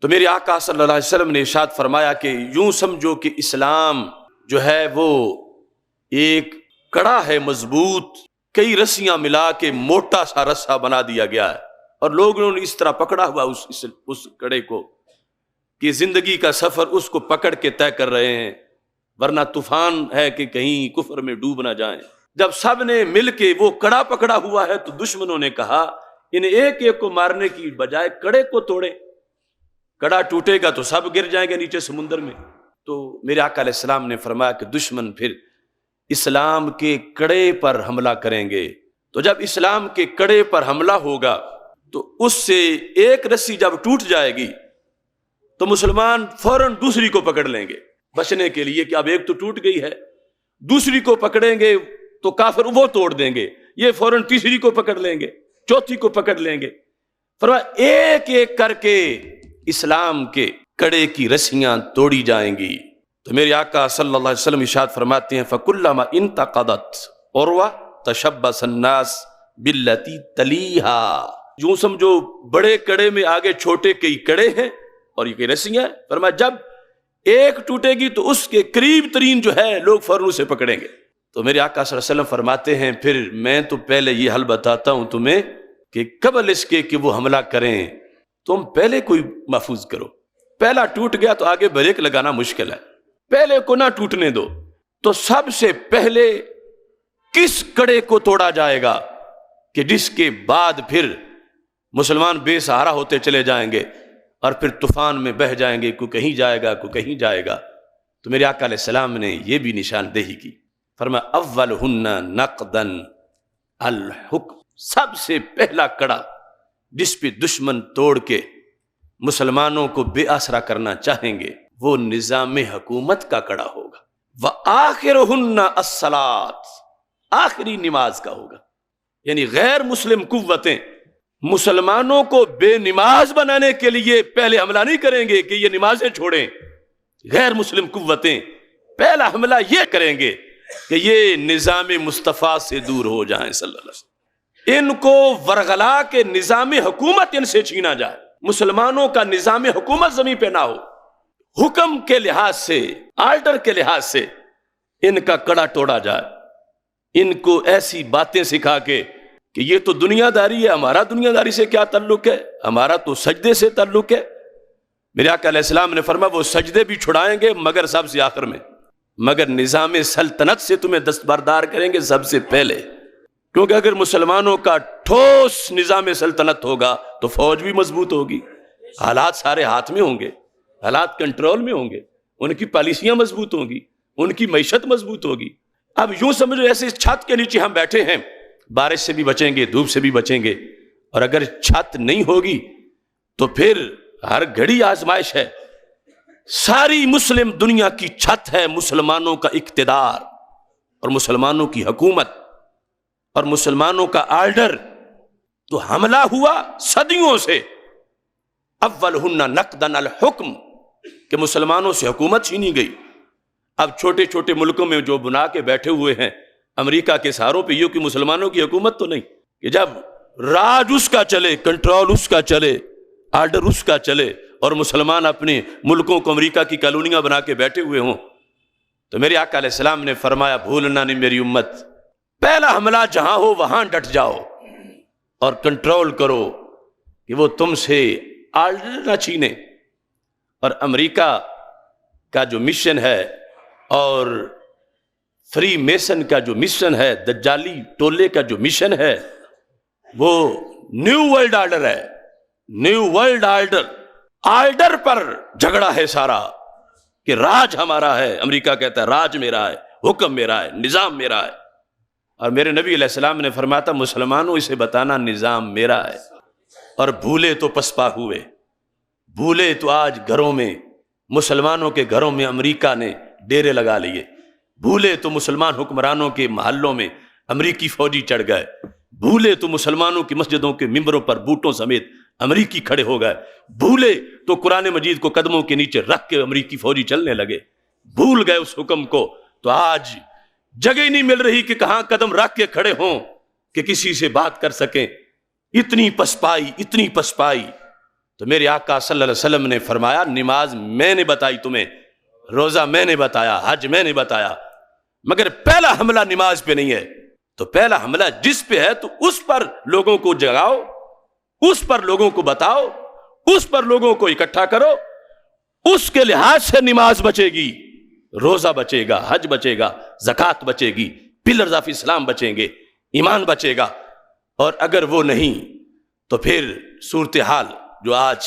تو میرے آقا صلی اللہ علیہ وسلم نے ارشاد فرمایا کہ یوں سمجھو کہ اسلام جو ہے وہ ایک کڑا ہے مضبوط، کئی رسیاں ملا کے موٹا سا رسا بنا دیا گیا ہے، اور لوگوں نے اس طرح پکڑا ہوا اس کڑے کو کہ زندگی کا سفر اس کو پکڑ کے طے کر رہے ہیں، ورنہ طوفان ہے کہ کہیں کفر میں ڈوب نہ جائیں۔ جب سب نے مل کے وہ کڑا پکڑا ہوا ہے تو دشمنوں نے کہا ان ایک ایک کو مارنے کی بجائے کڑے کو توڑیں، کڑا ٹوٹے گا تو سب گر جائیں گے نیچے سمندر میں۔ تو میرے آقا علیہ السلام نے فرمایا کہ دشمن پھر اسلام کے کڑے پر حملہ کریں گے، تو جب اسلام کے کڑے پر حملہ ہوگا تو اس سے ایک رسی جب ٹوٹ جائے گی تو مسلمان فوراً دوسری کو پکڑ لیں گے بچنے کے لیے کہ اب ایک تو ٹوٹ گئی ہے، دوسری کو پکڑیں گے تو کافر وہ توڑ دیں گے، یہ فوراً تیسری کو پکڑ لیں گے، چوتھی کو پکڑ لیں گے۔ فرمایا ایک ایک کر کے اسلام کے کڑے کی رسیاں توڑی جائیں گی۔ تو میرے آقا صلی اللہ علیہ وسلم ارشاد فرماتے ہیں فَكُلَّمَا انتقضت عُرْوَةٌ تَشَبَّثَ النَّاسُ بِالَّتِي تَلِيهَا، یوں سمجھو بڑے کڑے میں آگے چھوٹے کئی کڑے ہیں اور یہ کئی رسیاں ہیں۔ فرمایا جب ایک ٹوٹے گی تو اس کے قریب ترین جو ہے لوگ فوراً اسے پکڑیں گے۔ تو میرے آقا صلی اللہ علیہ وسلم فرماتے ہیں پھر میں تو پہلے یہ حل بتاتا ہوں تمہیں کہ قبل اس کے کہ وہ حملہ کریں تم پہلے کوئی محفوظ کرو، پہلا ٹوٹ گیا تو آگے بریک لگانا مشکل ہے، پہلے کو نہ ٹوٹنے دو۔ تو سب سے پہلے کس کڑے کو توڑا جائے گا کہ جس کے بعد پھر مسلمان بے سہارا ہوتے چلے جائیں گے اور پھر طوفان میں بہہ جائیں گے، کوئی کہیں جائے گا کوئی کہیں جائے گا۔ تو میرے آقا علیہ السلام نے یہ بھی نشاندہی کی، فرمایا اولہن نقدا الحکم، سب سے پہلا کڑا جس پہ دشمن توڑ کے مسلمانوں کو بے آسرا کرنا چاہیں گے وہ نظام حکومت کا کڑا ہوگا۔ وآخرہن الصلاۃ، آخری نماز کا ہوگا، یعنی غیر مسلم قوتیں مسلمانوں کو بے نماز بنانے کے لیے پہلے حملہ نہیں کریں گے کہ یہ نمازیں چھوڑیں، غیر مسلم قوتیں پہلا حملہ یہ کریں گے کہ یہ نظام مصطفیٰ سے دور ہو جائیں صلی اللہ علیہ وسلم، ان کو ورغلا کے نظام حکومت ان سے چھینا جائے، مسلمانوں کا نظام حکومت زمین پہ نہ ہو، حکم کے لحاظ سے آرڈر کے لحاظ سے ان کا کڑا توڑا جائے، ان کو ایسی باتیں سکھا کے کہ یہ تو دنیا داری ہے، ہمارا دنیا داری سے کیا تعلق ہے، ہمارا تو سجدے سے تعلق ہے۔ میرے آقا علیہ السلام نے فرمایا وہ سجدے بھی چھڑائیں گے مگر سب سے آخر میں، مگر نظام سلطنت سے تمہیں دستبردار کریں گے سب سے پہلے، کیونکہ اگر مسلمانوں کا ٹھوس نظام سلطنت ہوگا تو فوج بھی مضبوط ہوگی، حالات سارے ہاتھ میں ہوں گے، حالات کنٹرول میں ہوں گے، ان کی پالیسیاں مضبوط ہوں گی، ان کی معیشت مضبوط ہوگی۔ اب یوں سمجھو ایسے چھت کے نیچے ہم بیٹھے ہیں، بارش سے بھی بچیں گے، دھوپ سے بھی بچیں گے، اور اگر چھت نہیں ہوگی تو پھر ہر گھڑی آزمائش ہے۔ ساری مسلم دنیا کی چھت ہے مسلمانوں کا اقتدار اور مسلمانوں کی حکومت اور مسلمانوں کا آرڈر، تو حملہ ہوا صدیوں سے اولہن نقدا الحکم کہ مسلمانوں سے حکومت چھینی گئی۔ اب چھوٹے چھوٹے ملکوں میں جو بنا کے بیٹھے ہوئے ہیں امریکہ کے سہاروں پہ، یہ کہ مسلمانوں کی حکومت تو نہیں، کہ جب راج اس کا چلے، کنٹرول اس کا چلے، آرڈر اس کا چلے، اور مسلمان اپنے ملکوں کو امریکہ کی کالونیاں بنا کے بیٹھے ہوئے ہوں، تو میرے آقا علیہ السلام نے فرمایا بھولنا نہیں میری امت، پہلا حملہ جہاں ہو وہاں ڈٹ جاؤ اور کنٹرول کرو کہ وہ تم سے آرڈر نہ چھینے۔ اور امریکہ کا جو مشن ہے اور فری میسن کا جو مشن ہے، دجالی ٹولے کا جو مشن ہے، وہ نیو ورلڈ آرڈر ہے، نیو ورلڈ آرڈر، آرڈر پر جھگڑا ہے سارا کہ راج ہمارا ہے، امریکہ کہتا ہے راج میرا ہے، حکم میرا ہے، نظام میرا ہے، اور میرے نبی علیہ السلام نے فرمایا تھا مسلمانوں اسے بتانا نظام میرا ہے، اور بھولے تو پسپا ہوئے، بھولے تو آج گھروں میں، مسلمانوں کے گھروں میں امریکہ نے ڈیرے لگا لیے، بھولے تو مسلمان حکمرانوں کے محلوں میں امریکی فوجی چڑھ گئے، بھولے تو مسلمانوں کی مسجدوں کے ممبروں پر بوٹوں سمیت امریکی کھڑے ہو گئے، بھولے تو قرآن مجید کو قدموں کے نیچے رکھ کے امریکی فوجی چلنے لگے، بھول گئے اس حکم کو، تو آج جگہ ہی نہیں مل رہی کہ کہاں قدم رکھ کے کھڑے ہوں کہ کسی سے بات کر سکیں، اتنی پسپائی، اتنی پسپائی۔ تو میرے آقا صلی اللہ علیہ وسلم نے فرمایا نماز میں نے بتائی تمہیں، روزہ میں نے بتایا، حج میں نے بتایا، مگر پہلا حملہ نماز پہ نہیں ہے۔ تو پہلا حملہ جس پہ ہے تو اس پر لوگوں کو جگاؤ، اس پر لوگوں کو بتاؤ، اس پر لوگوں کو اکٹھا کرو، اس کے لحاظ سے نماز بچے گی، روزہ بچے گا، حج بچے گا، زکوٰۃ بچے گی، پلرز آف اسلام بچیں گے، ایمان بچے گا۔ اور اگر وہ نہیں تو پھر صورتحال جو آج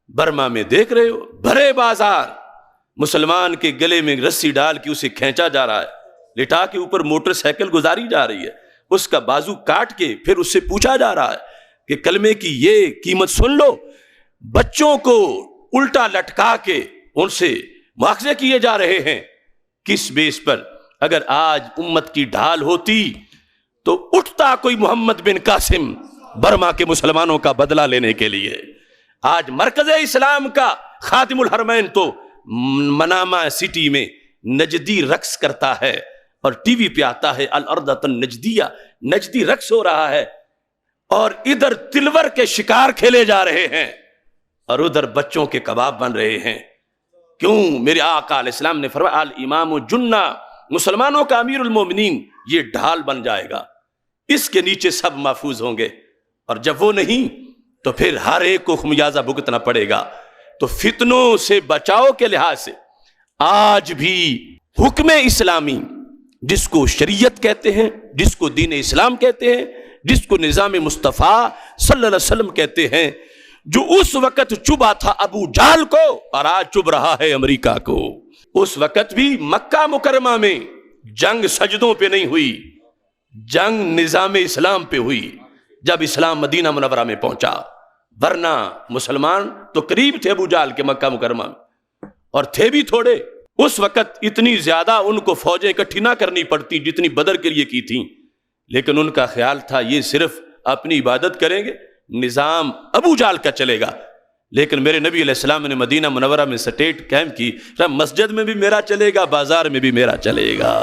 برما میں دیکھ رہے ہو، بھرے بازار مسلمان کے گلے میں رسی ڈال کے اسے کھینچا جا رہا ہے، لٹا کے اوپر موٹر سائیکل گزاری جا رہی ہے، اس کا بازو کاٹ کے پھر اس سے پوچھا جا رہا ہے کہ کلمے کی یہ قیمت سن لو۔ بچوں کو الٹا لٹکا کے ان سے مواخذے کیے جا رہے ہیں، کس بیس پر؟ اگر آج امت کی ڈھال ہوتی تو اٹھتا کوئی محمد بن قاسم برما کے مسلمانوں کا بدلہ لینے کے لیے۔ آج مرکز اسلام کا خادم الحرمین تو منامہ سٹی میں نجدی رقص کرتا ہے اور ٹی وی پہ آتا ہے الارض النجدیہ، نجدی رقص ہو رہا ہے، اور ادھر تلور کے شکار کھیلے جا رہے ہیں اور ادھر بچوں کے کباب بن رہے ہیں۔ کیوں؟ میرے آقا علیہ السلام نے فرمایا الامام جنہ، مسلمانوں کا امیر المومنین یہ ڈھال بن جائے گا، اس کے نیچے سب محفوظ ہوں گے، اور جب وہ نہیں تو پھر ہر ایک کو خمیازہ بھگتنا پڑے گا۔ تو فتنوں سے بچاؤ کے لحاظ سے آج بھی حکم اسلامی، جس کو شریعت کہتے ہیں، جس کو دین اسلام کہتے ہیں، جس کو نظام مصطفیٰ صلی اللہ علیہ وسلم کہتے ہیں، جو اس وقت چبھا تھا ابو جہل کو اور آج چبھ رہا ہے امریکہ کو۔ اس وقت بھی مکہ مکرمہ میں جنگ سجدوں پہ نہیں ہوئی، جنگ نظام اسلام پہ ہوئی جب اسلام مدینہ منورہ میں پہنچا، ورنہ مسلمان تو قریب تھے ابو جہل کے مکہ مکرمہ میں، اور تھے بھی تھوڑے۔ اس وقت اتنی زیادہ ان کو فوجیں اکٹھی نہ کرنی پڑتی جتنی بدر کے لیے کی تھیں، لیکن ان کا خیال تھا یہ صرف اپنی عبادت کریں گے، نظام ابو جہل کا چلے گا۔ لیکن میرے نبی علیہ السلام نے مدینہ منورہ میں سٹیٹ قائم کی، مسجد میں بھی میرا چلے گا، بازار میں بھی میرا چلے گا۔